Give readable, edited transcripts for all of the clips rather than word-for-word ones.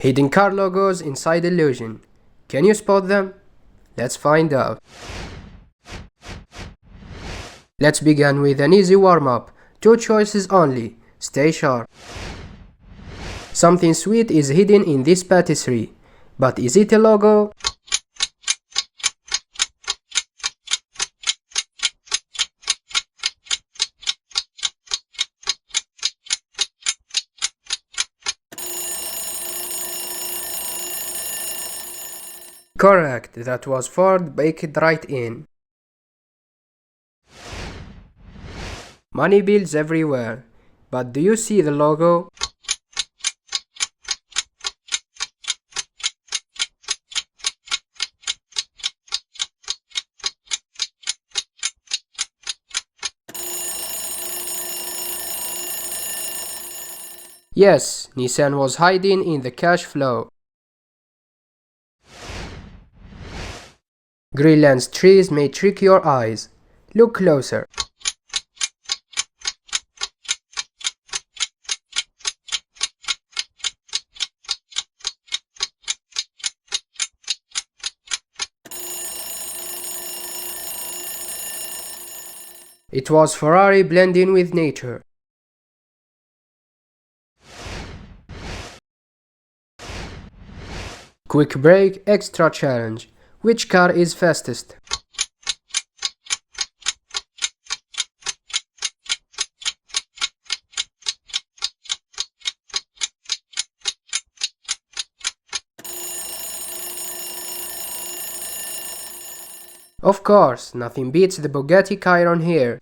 Hidden car logos inside illusion. Can you spot them? Let's find out. Let's begin with an easy warm-up. 2 choices only. Stay sharp. Something sweet is hidden in this patisserie. But is it a logo? Correct, that was Ford baked right in. Money bills everywhere. But do you see the logo? Yes, Nissan was hiding in the cash flow. Greenland's trees may trick your eyes. Look closer. It was Ferrari blending with nature. Quick break, extra challenge. Which car is fastest? Of course, nothing beats the Bugatti Chiron here.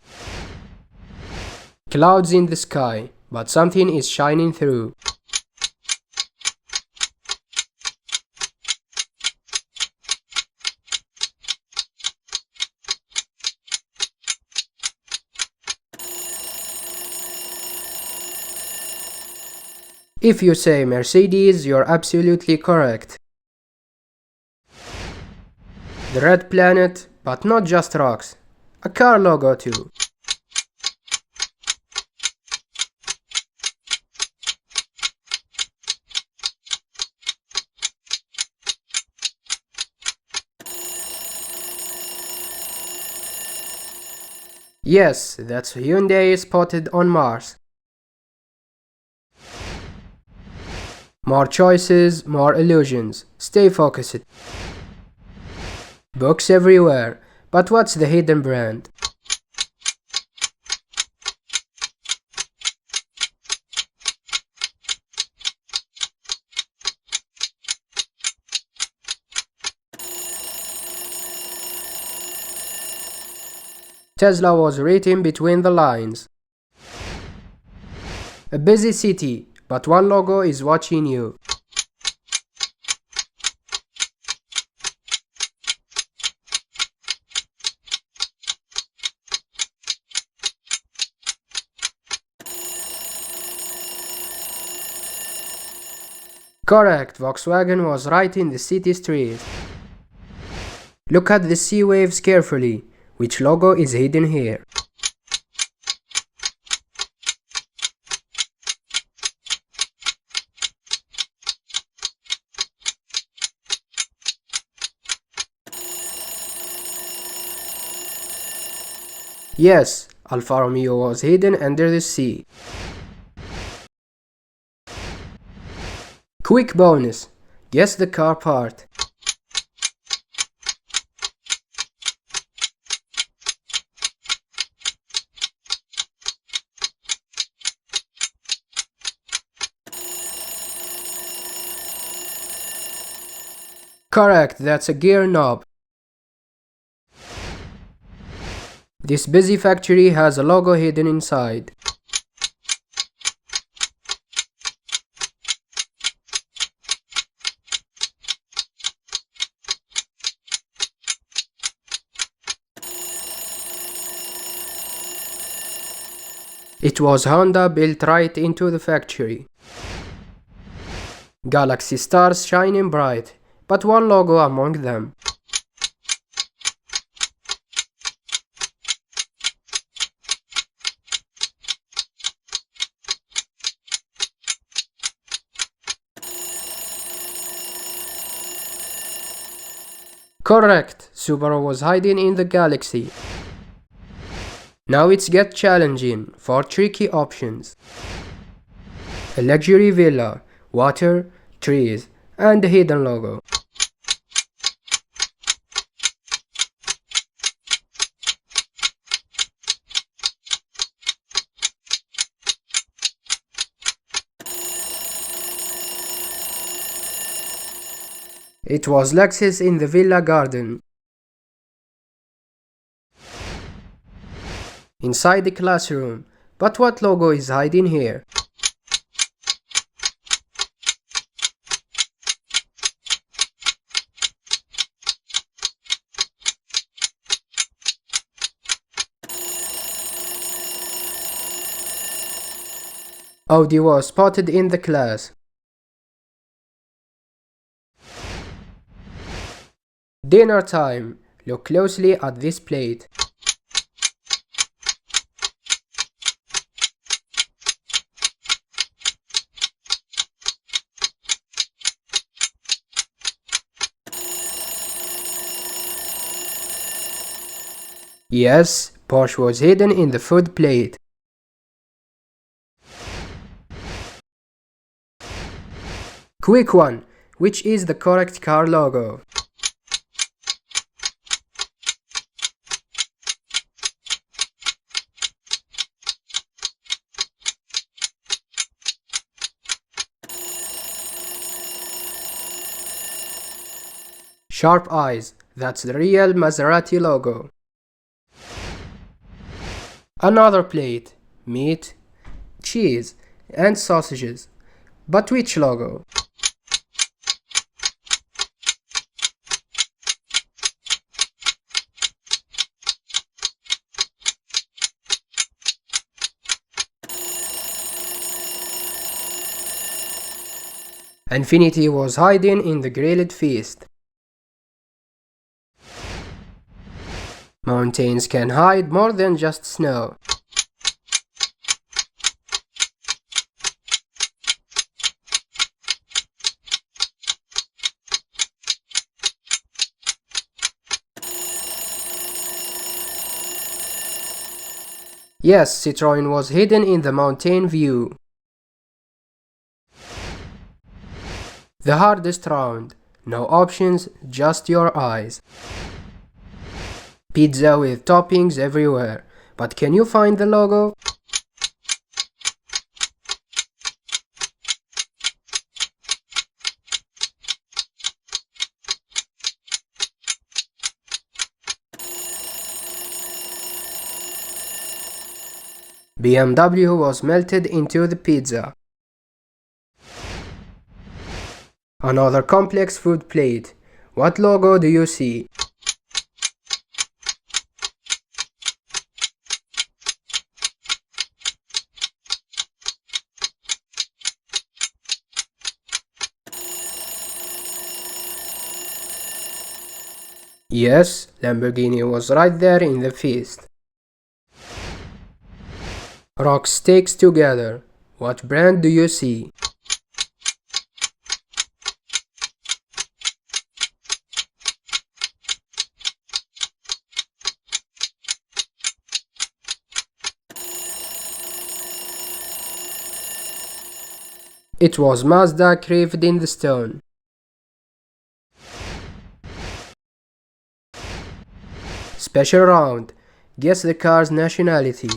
Clouds in the sky, but something is shining through. If you say Mercedes, you're absolutely correct. The red planet, but not just rocks. A car logo too. Yes, that's Hyundai spotted on Mars. More choices, more illusions. Stay focused. Books everywhere. But what's the hidden brand? Tesla was written between the lines. A busy city, but one logo is watching you. Correct, Volkswagen was right in the city street. Look at the sea waves carefully. Which logo is hidden here? Yes, Alfa Romeo was hidden under the sea. Quick bonus. Guess the car part. Correct, that's a gear knob. This busy factory has a logo hidden inside. It was Honda built right into the factory. Galaxy stars shining bright, but one logo among them. Correct, Subaru was hiding in the galaxy. Now it's get challenging for tricky options. A luxury villa, water, trees, and a hidden logo. It was Lexus in the villa garden. Inside the classroom. But what logo is hiding here? Audi was spotted in the class. Dinner time. Look closely at this plate. Yes, Porsche was hidden in the food plate. Quick one, which is the correct car logo? Sharp eyes, that's the real Maserati logo. Another plate, meat, cheese, and sausages. But which logo? Infinity was hiding in the grilled feast. Mountains can hide more than just snow. Yes, Citroën was hidden in the mountain view. The hardest round. No options, just your eyes. Pizza with toppings everywhere. But can you find the logo? BMW was melted into the pizza. Another complex food plate. What logo do you see? Yes, Lamborghini was right there in the feast. Rock sticks together. What brand do you see? It was Mazda carved in the stone. Special round. Guess the car's nationality.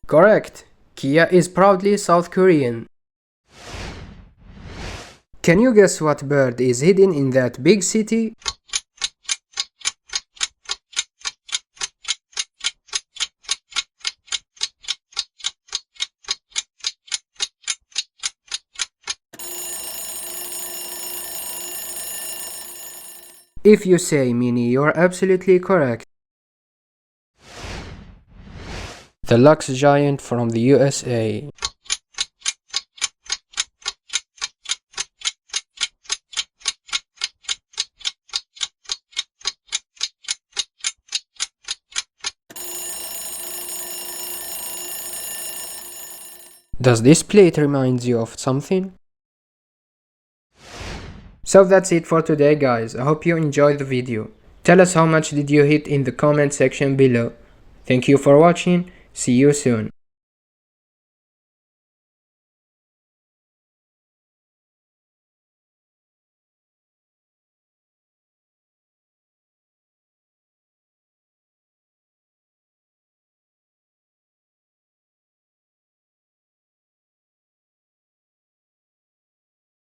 Correct. Kia is proudly South Korean. Can you guess what bird is hidden in that big city? If you say Mini, you're absolutely correct. The Lux Giant from the USA. Does this plate remind you of something? So that's it for today, guys. I hope you enjoyed the video. Tell us how much did you hit in the comment section below. Thank you for watching. See you soon.